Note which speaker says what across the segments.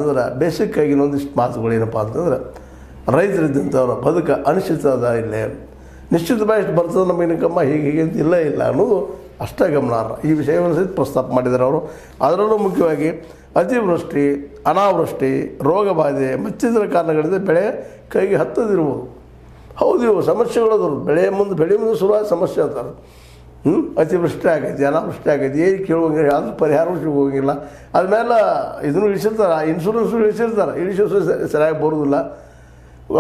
Speaker 1: ಅಂತಂದ್ರೆ ಬೇಸಿಕ್ಕಾಗಿ ಇನ್ನೊಂದಿಷ್ಟು ಮಾತುಗಳು ಏನಪ್ಪ ಅಂತಂದ್ರೆ ರೈತರಿದ್ದಂಥವ್ರ ಬದುಕು ಅನಿಶ್ಚಿತದ ಇಲ್ಲೇ ನಿಶ್ಚಿತವಾಗಿ ಎಷ್ಟು ಬರ್ತದೆ ನಮ್ಮ ಇನ್ಕಮ್ಮ ಹೀಗೆ ಅಂತ ಇಲ್ಲ ಅನ್ನೋದು ಅಷ್ಟೇ ಗಮನಾರ್ಹ. ಈ ವಿಷಯವನ್ನು ಸಹಿತ ಪ್ರಸ್ತಾಪ ಮಾಡಿದ್ದಾರೆ ಅವರು. ಅದರಲ್ಲೂ ಮುಖ್ಯವಾಗಿ ಅತಿವೃಷ್ಟಿ, ಅನಾವೃಷ್ಟಿ, ರೋಗ ಬಾಧೆ ಮತ್ತಿತರ ಕಾರಣಗಳಿಂದ ಬೆಳೆ ಕೈಗೆ ಹತ್ತದಿರ್ಬೋದು. ಹೌದು, ಇವು ಸಮಸ್ಯೆಗಳದು. ಬೆಳೆ ಮುಂದೆ ಶುರುವಾದ ಸಮಸ್ಯೆ ಅಂತಾರೆ. ಅತಿವೃಷ್ಟಿ ಆಗೈತಿ, ಅನಾವೃಷ್ಟಿ ಆಗೈತಿ, ಏನು ಕೇಳುವಂಗಿಲ್ಲ, ಅದ್ರ ಪರಿಹಾರ ಸಿಗೋಂಗಿಲ್ಲ. ಅದ್ಮೇಲೆ ಇದನ್ನು ಇಳಿಸಿರ್ತಾರೆ, ಇನ್ಶೂರೆನ್ಸು ಇಳಿಸೋ ಸರಿಯಾಗಿ ಬರೋದಿಲ್ಲ,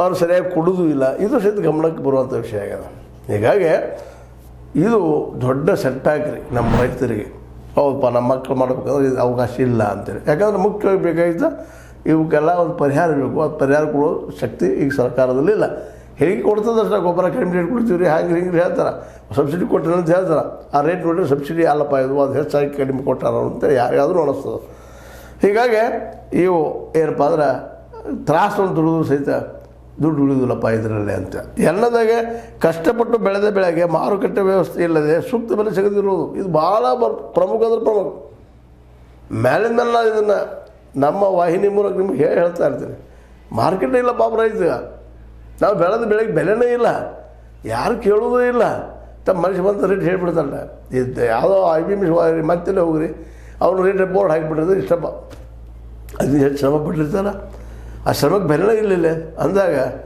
Speaker 1: ಅವ್ರು ಸರಿಯಾಗಿ ಕೊಡೋದು ಇಲ್ಲ. ಇದು ಸಹಿತ ಗಮನಕ್ಕೆ ಬರುವಂಥ ವಿಷಯ ಆಗ್ಯದ. ಹೀಗಾಗಿ ಇದು ದೊಡ್ಡ ಸೆಟ್ಟಾಗ್ರಿ ನಮ್ಮ ರೈತರಿಗೆ. ಹೌದಪ್ಪ, ನಮ್ಮ ಮಕ್ಕಳು ಮಾಡ್ಬೇಕಂದ್ರೆ ಇದು ಅವಕಾಶ ಇಲ್ಲ ಅಂತೇಳಿ. ಯಾಕಂದ್ರೆ ಮುಖ್ಯವಾಗಿ ಬೇಕಾಗಿದ್ದ ಇವಕ್ಕೆಲ್ಲ ಒಂದು ಪರಿಹಾರ ಬೇಕು. ಅದು ಪರಿಹಾರ ಕೊಡೋ ಶಕ್ತಿ ಈಗ ಸರ್ಕಾರದಲ್ಲಿ ಇಲ್ಲ. ಹೇಗೆ ಕೊಡ್ತದೆ ಅಷ್ಟೇ, ಗೊಬ್ಬರ ಕಡಿಮೆ ರೇಟ್ ಕೊಡ್ತೀವಿ ರೀ, ಹಿಂಗೆ ಹೇಳ್ತಾರೆ, ಸಬ್ಸಿಡಿ ಕೊಟ್ಟಿಲ್ಲ ಅಂತ ಹೇಳ್ತಾರೆ. ಆ ರೇಟ್ ನೋಡಿದ್ರೆ ಸಬ್ಸಿಡಿ ಅಲ್ಲಪ್ಪ, ಇದು ಅದು ಹೆಚ್ಚಾಗಿ ಕಡಿಮೆ ಕೊಟ್ಟಾರ ಅಂತೇಳಿ ಯಾರಿಗಾದ್ರೂ ಅನಿಸ್ತದೆ. ಹೀಗಾಗಿ ಇವು ಏನಪ್ಪ ಅಂದ್ರೆ ತ್ರಾಸನ್ನು ದುಡಿದು ಸಹಿತ ದುಡ್ಡು ಉಳಿದಿಲ್ಲಪ್ಪ ಇದರಲ್ಲಿ ಅಂತ. ಎಲ್ಲದಾಗೆ ಕಷ್ಟಪಟ್ಟು ಬೆಳೆದ ಬೆಳೆಗೆ ಮಾರುಕಟ್ಟೆ ವ್ಯವಸ್ಥೆ ಇಲ್ಲದೆ ಸೂಕ್ತ ಬೆಲೆ ಸಿಗದಿರುವುದು ಇದು ಭಾಳ ಪ್ರಮುಖ ಅಂದ್ರೆ ಪ್ರಮುಖ. ಮೇಲಿಂದ ಮೇಲೆ ನಾನು ಇದನ್ನು ನಮ್ಮ ವಾಹಿನಿ ಮೂಲಕ ನಿಮ್ಗೆ ಹೇಳ್ತಾ ಇರ್ತೀನಿ. ಮಾರ್ಕೆಟ್ ಇಲ್ಲ ಪಾಪ ರೈತ. ನಾವು ಬೆಳೆದ ಬೆಳೆಗೆ ಬೆಲೆನೇ ಇಲ್ಲ, ಯಾರು ಕೇಳೋದೇ ಇಲ್ಲ. ತಮ್ಮ ಮನುಷ್ಯ ಬಂದ ರೇಟ್ ಹೇಳ್ಬಿಡ್ತಾರಲ್ಲ, ಇದು ಯಾವುದೋ IBM ಮತ್ತೆಲ್ಲ ಹೋಗ್ರಿ, ಅವ್ರು ರೇಟ್ ಬೋರ್ಡ್ ಹಾಕಿಬಿಟ್ಟಿರ್ತಾರೆ, ಇಷ್ಟಪ್ಪ ಅದು ಹೆಚ್ಚು ಶ್ರಮ ಪಟ್ಟಿರ್ತಾರೆ, ಆ ಶ್ರಮಕ್ಕೆ ಬೆಲೆನೇ ಇಲ್ಲ ಅಂದಾಗ